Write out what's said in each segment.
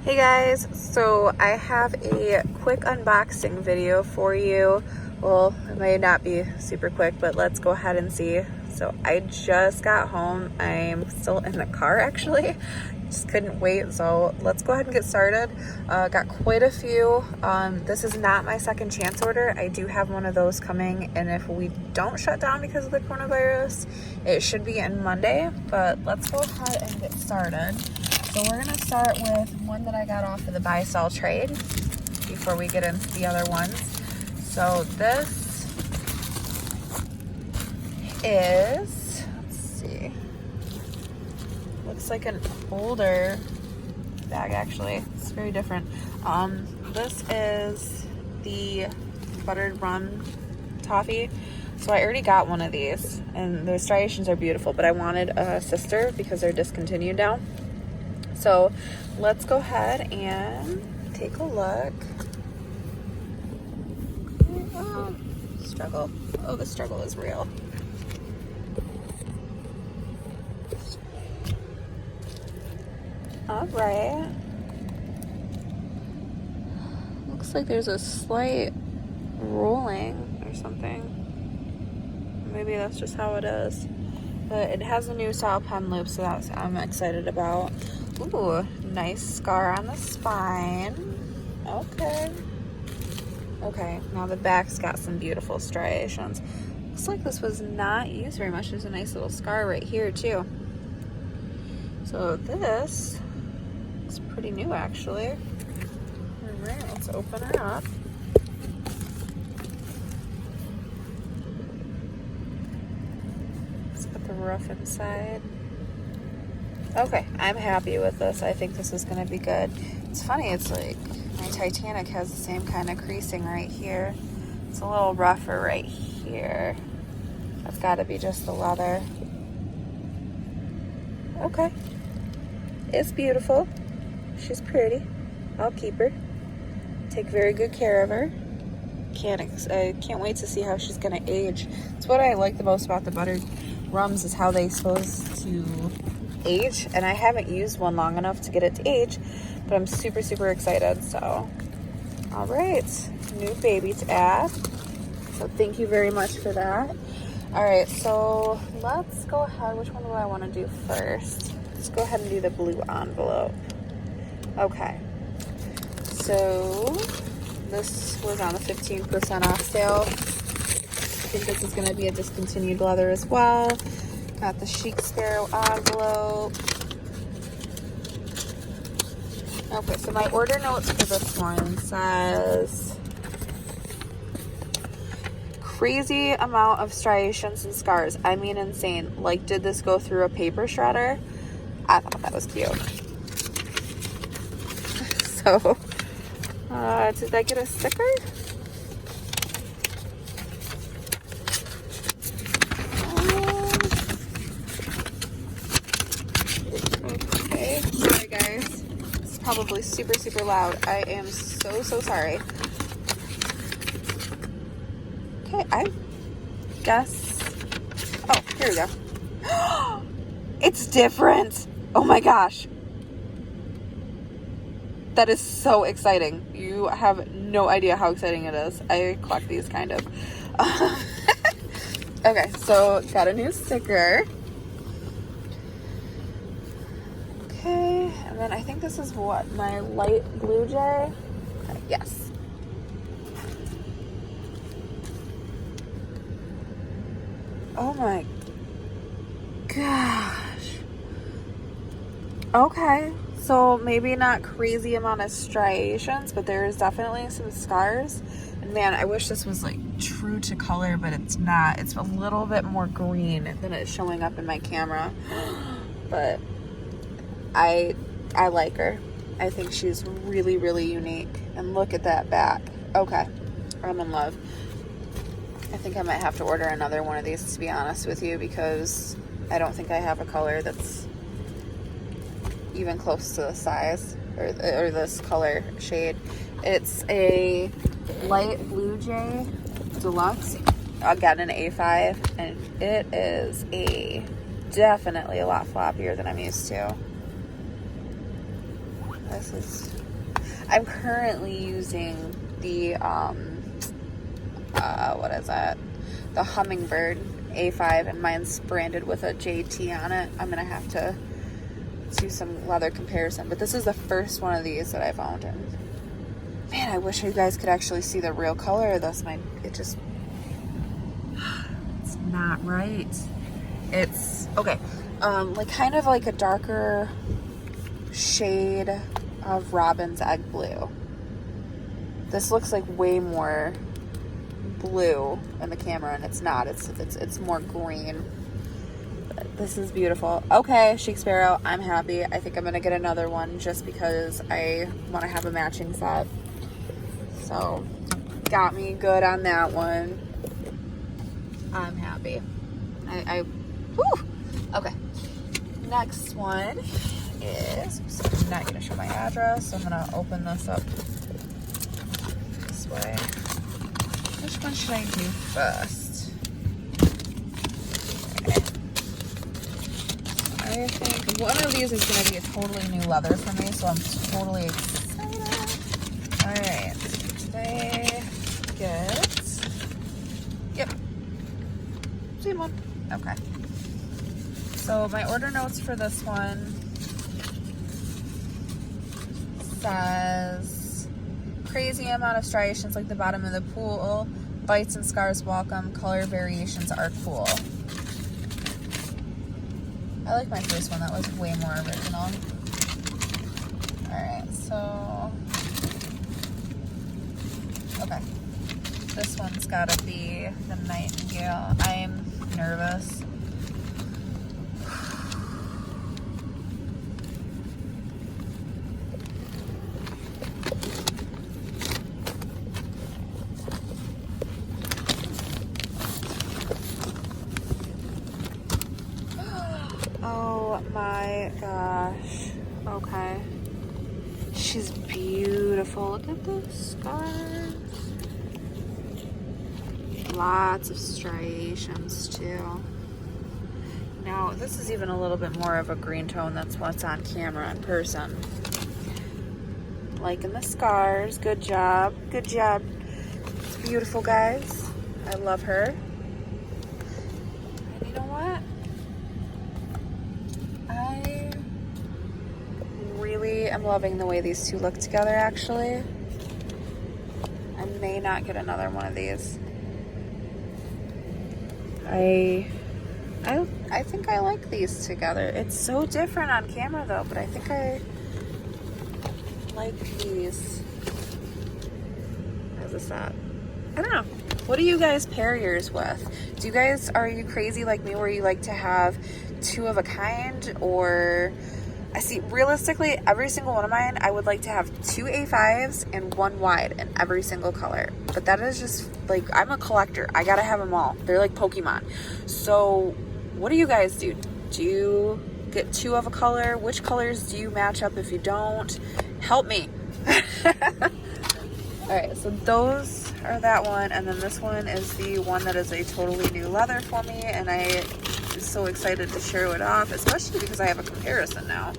Hey guys, so I have a quick unboxing video for you. Well, it may not be super quick, but let's go ahead and see. So I just got home. I'm still in the car actually. Just couldn't wait, so let's go ahead and get started. Got quite a few. This is not my second chance order. I do have one of those coming, and if we don't shut down because of the coronavirus, it should be in Monday, but let's go ahead and get started. So we're gonna start with one that I got off of the buy sell trade before we get into the other ones. So this is, let's see, looks like an older bag actually. It's very different. This is the buttered rum toffee. So I already got one of these, and the striations are beautiful, but I wanted a sister because they're discontinued now. So let's go ahead and take a look. Struggle. Oh, the struggle is real. All right. Looks like there's a slight rolling or something. Maybe that's just how it is. But it has a new style pen loop, so that's I'm excited about. Ooh, nice scar on the spine. Okay. Okay, now the back's got some beautiful striations. Looks like this was not used very much. There's a nice little scar right here too. So this is pretty new actually. All right, let's open her up. It's got the rough inside. Okay, I'm happy with this. I think this is gonna be good. It's funny, it's like my Titanic has the same kind of creasing right here. It's a little rougher right here. That's gotta be just the leather. Okay, it's beautiful. She's pretty. I'll keep her. Take very good care of her. I can't wait to see how she's gonna age. It's what I like the most about the buttered rums is how they're supposed to age, and I haven't used one long enough to get it to age, but I'm super excited. So all right, new baby to add, so thank you very much for that. All right, so let's go ahead. Which one do I want to do first? Let's go ahead and do the blue envelope. Okay, so this was on a 15% off sale. I think this is going to be a discontinued leather as well. Got the Chic Sparrow envelope. Okay, so my order notes for this one says crazy amount of striations and scars. I mean insane. Like, did this go through a paper shredder? I thought that was cute. So, did I get a sticker? Okay, sorry guys. It's probably super loud. I am so sorry. Okay, I guess. Oh, here we go. It's different. Oh my gosh. That is so exciting. You have no idea how exciting it is. I collect these kind of. Okay, so got a new sticker. Okay, and then I think this is what, my light blue jay? Yes. Oh my gosh. Okay, so maybe not crazy amount of striations, but there's definitely some scars. And man, I wish this was like true to color, but it's not. It's a little bit more green than it's showing up in my camera. But I like her. I think she's really unique. And look at that back. Okay, I'm in love. I think I might have to order another one of these, to be honest with you, because I don't think I have a color that's even close to the size or this color shade. It's a light blue jay deluxe, again an A5, and it is definitely a lot floppier than I'm used to. This is, I'm currently using the, what is that? The Hummingbird A5, and mine's branded with a JT on it. I'm gonna have to do some leather comparison, but this is the first one of these that I've owned, and man, I wish you guys could actually see the real color of this. It's not right. It's okay. Like kind of like a darker shade of robin's egg blue. This looks like way more blue in the camera, and it's not. It's more green. But this is beautiful. Okay, Chic Sparrow, I'm happy. I think I'm gonna get another one just because I want to have a matching set. So, got me good on that one. I'm happy. Whew. Okay. Next one is, oops, I'm not gonna show my address, so I'm gonna open this up this way. Which one should I do first? Okay. I think one of these is gonna be a totally new leather for me, so I'm totally excited. Alright, they get, yep, same one. Okay. So my order notes for this one says, crazy amount of striations like the bottom of the pool, bites and scars welcome, color variations are cool. I like my first one, that was way more original. Alright, so, okay. This one's gotta be the Nightingale. I'm nervous. Oh my gosh. Okay. She's beautiful. Look at the scars. Lots of striations too. Now this is even a little bit more of a green tone. That's what's on camera in person. Liking the scars. Good job. Good job. It's beautiful, guys. I love her. And you know what? I really am loving the way these two look together, actually. I may not get another one of these. I think I like these together. It's so different on camera though, but I think I like these as a set. I don't know. What do you guys pair yours with? Are you crazy like me where you like to have two of a kind? Or I see, realistically, every single one of mine, I would like to have two A5s and one wide in every single color. But that is just like, I'm a collector. I gotta have them all. They're like Pokemon. So what do you guys do? Do you get two of a color? Which colors do you match up if you don't? Help me. All right, so those are that one. And then this one is the one that is a totally new leather for me. And I am so excited to show it off, especially because I have a comparison now.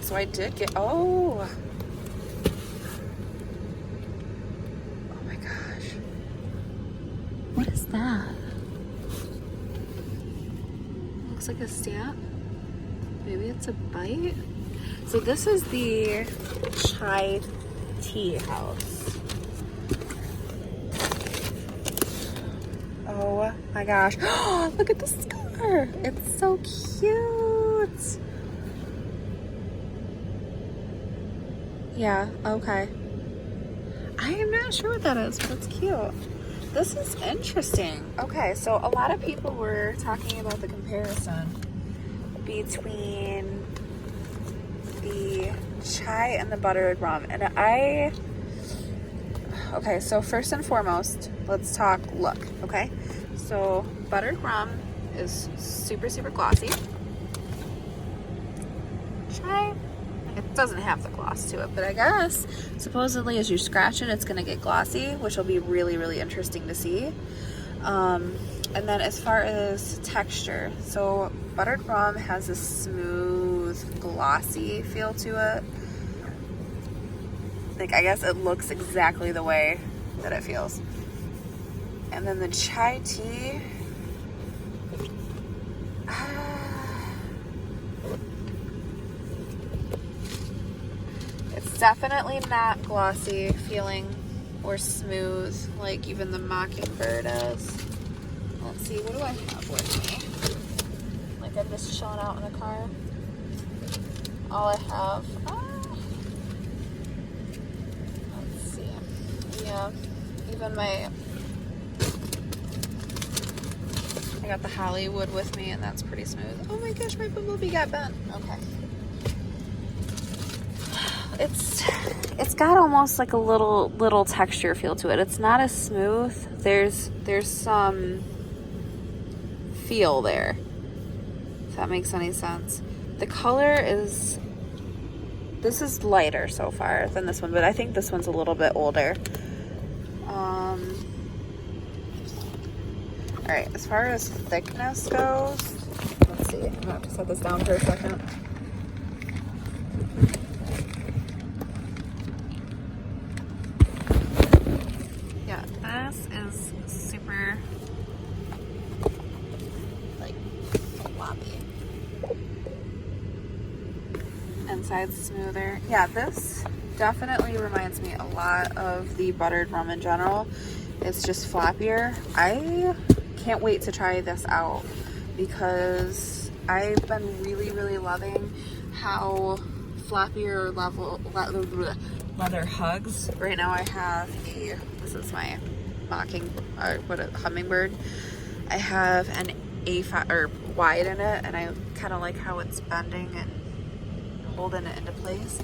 So I did get, oh my gosh. What is that? Looks like a stamp. Maybe it's a bite. So this is the Chai Tea House. Oh my gosh. Look at the scar. It's so cute. Yeah, okay. I am not sure what that is, but it's cute. This is interesting. Okay, so a lot of people were talking about the comparison between the chai and the buttered rum. And okay, so first and foremost, let's talk look, okay? So buttered rum is super, super glossy. Chai, it doesn't have the gloss to it, but I guess supposedly as you scratch it, it's gonna get glossy, which will be really, really interesting to see. And then as far as texture, so buttered rum has a smooth, glossy feel to it. Like, I guess it looks exactly the way that it feels. And then the chai tea, it's definitely not glossy feeling or smooth like even the Mockingbird is. Let's see, what do I have with me? Like, I'm just chilling out in the car. All I have, let's see, yeah, even I got the Hollywood with me, and that's pretty smooth. Oh my gosh, my bumblebee got bent. Okay. It's got almost like a little texture feel to it. It's not as smooth. There's some feel there, if that makes any sense. The color is, this is lighter so far than this one, but I think this one's a little bit older. All right, as far as thickness goes, let's see, I'm gonna have to set this down for a second. Yeah, this is super, like, floppy. Inside's smoother. Yeah, this definitely reminds me a lot of the buttered rum in general. It's just floppier. I can't wait to try this out because I've been really loving how floppier leather hugs. Right now I have this is my hummingbird. I have an A5 or wide in it, and I kind of like how it's bending and holding it into place.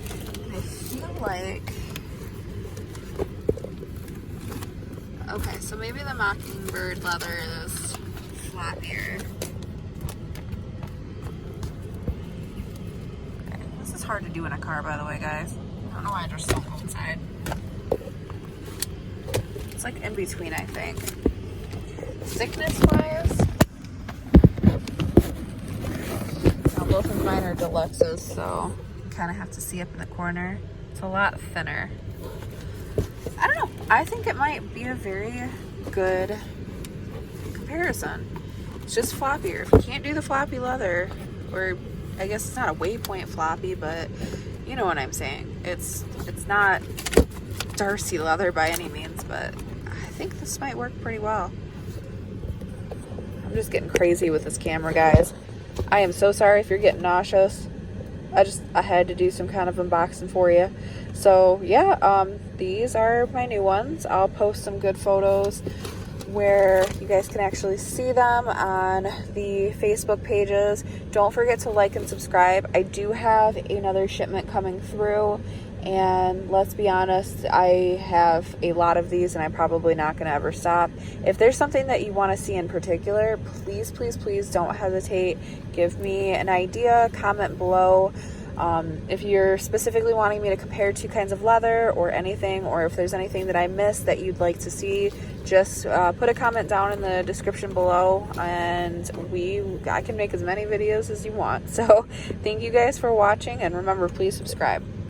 And I feel like, okay, so maybe the Mockingbird leather is floppier. Okay, this is hard to do in a car, by the way, guys. I don't know why I just don't go inside. It's like in between, I think. Thickness-wise, now both of mine are deluxes, so you kind of have to see up in the corner. It's a lot thinner. I don't know. I think it might be a very good comparison. It's just floppier. If you can't do the floppy leather, or I guess it's not a waypoint floppy, but you know what I'm saying. It's not Darcy leather by any means, but I think this might work pretty well. I'm just getting crazy with this camera, guys. I am so sorry if you're getting nauseous. I had to do some kind of unboxing for you. So yeah, these are my new ones. I'll post some good photos where you guys can actually see them on the Facebook pages. Don't forget to like and subscribe. I do have another shipment coming through, and let's be honest, I have a lot of these and I'm probably not going to ever stop. If there's something that you want to see in particular, please don't hesitate. Give me an idea, comment below. If you're specifically wanting me to compare two kinds of leather or anything, or if there's anything that I missed that you'd like to see, just put a comment down in the description below, and I can make as many videos as you want. So thank you guys for watching, and remember, please subscribe.